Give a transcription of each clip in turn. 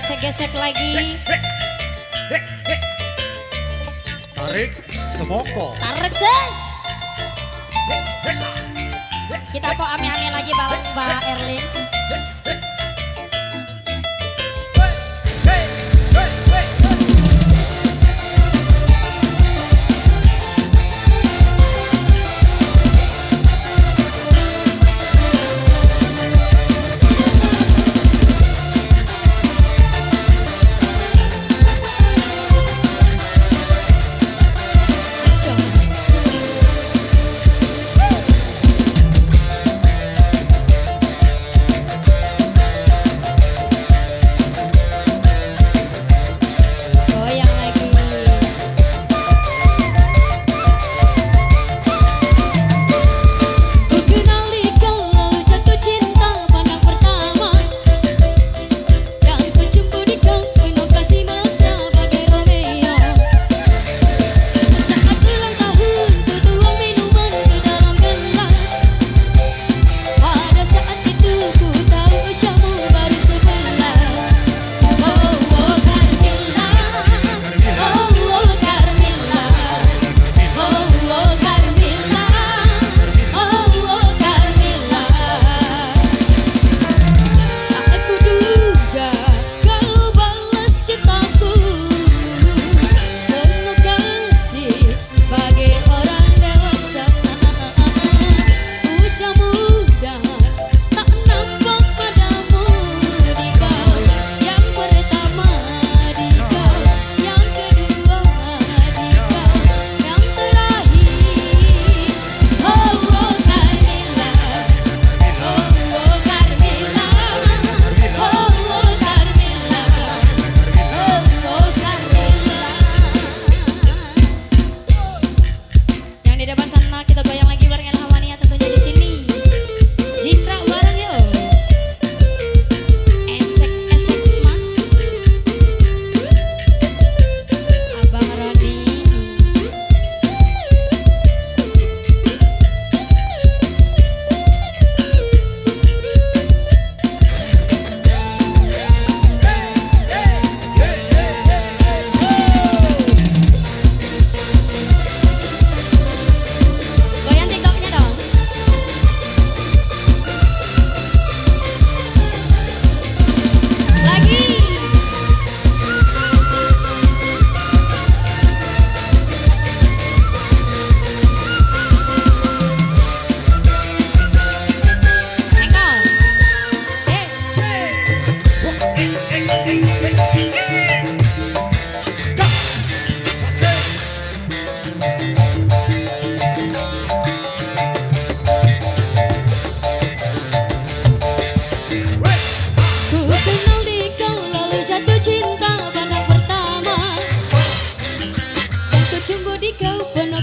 gesek-gesek lagi. Tarik semoko. Tarik sis. Kita po ame-ame lagi bareng Mbak Erlin.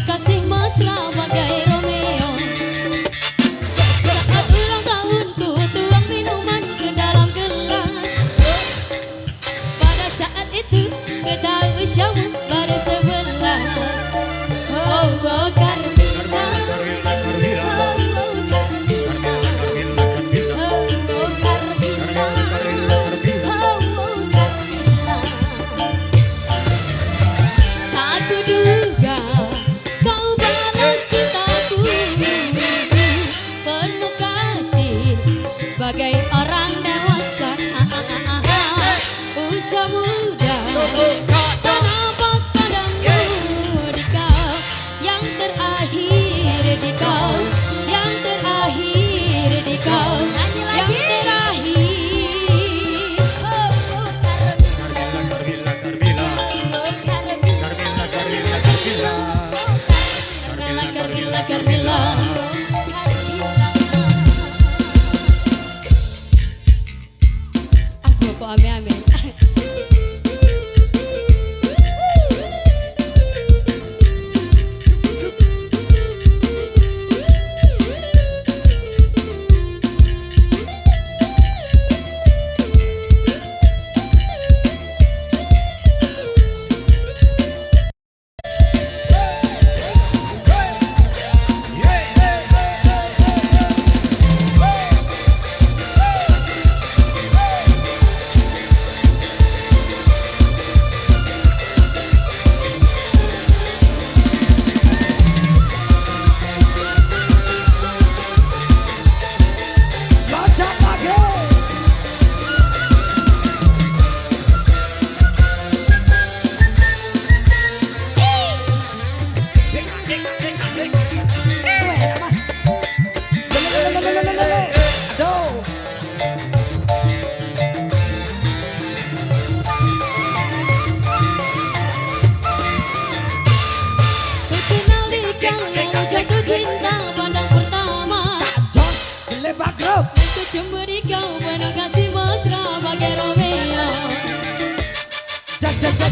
Kasih mesra bagai Romeo. Saat ulang tahunku tuang minuman ke dalam gelas. Pada saat itu kita usiamu baru 11. Oh, oh Carmilla, oh, oh Carmilla, oh, oh Carmilla, oh, oh Carmilla. Tak kuduga kau balas cinta.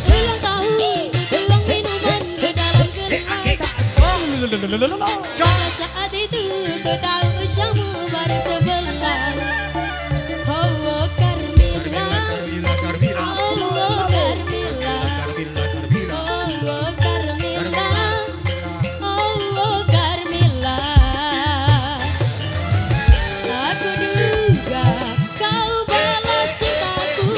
Ulang tahun tuang minuman ke dalam gelas. Pada saat itu ku tahu usiamu baru 11. Oh Carmilla, oh Carmilla, oh Carmilla, oh Carmilla. Aku duga kau balas cintaku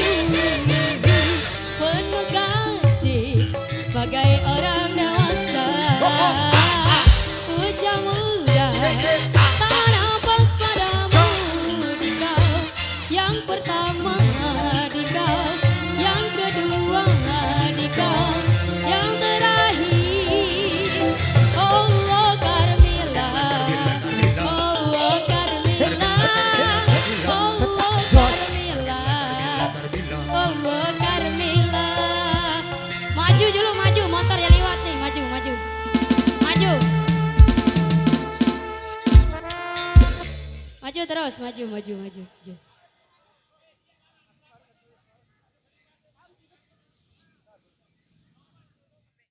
penuh kasih bagai orang dewasa. Usia muda tak nampak padamu di kau. Yang pertama di kau, yang kedua di kau, yang terakhir. Oh, oh Carmilla, oh, oh Carmilla, oh, oh Carmilla, oh, oh Carmilla. Maju dulu, maju, motor ya lewat nih, maju, maju, maju. Maju terus, maju, maju, maju, maju.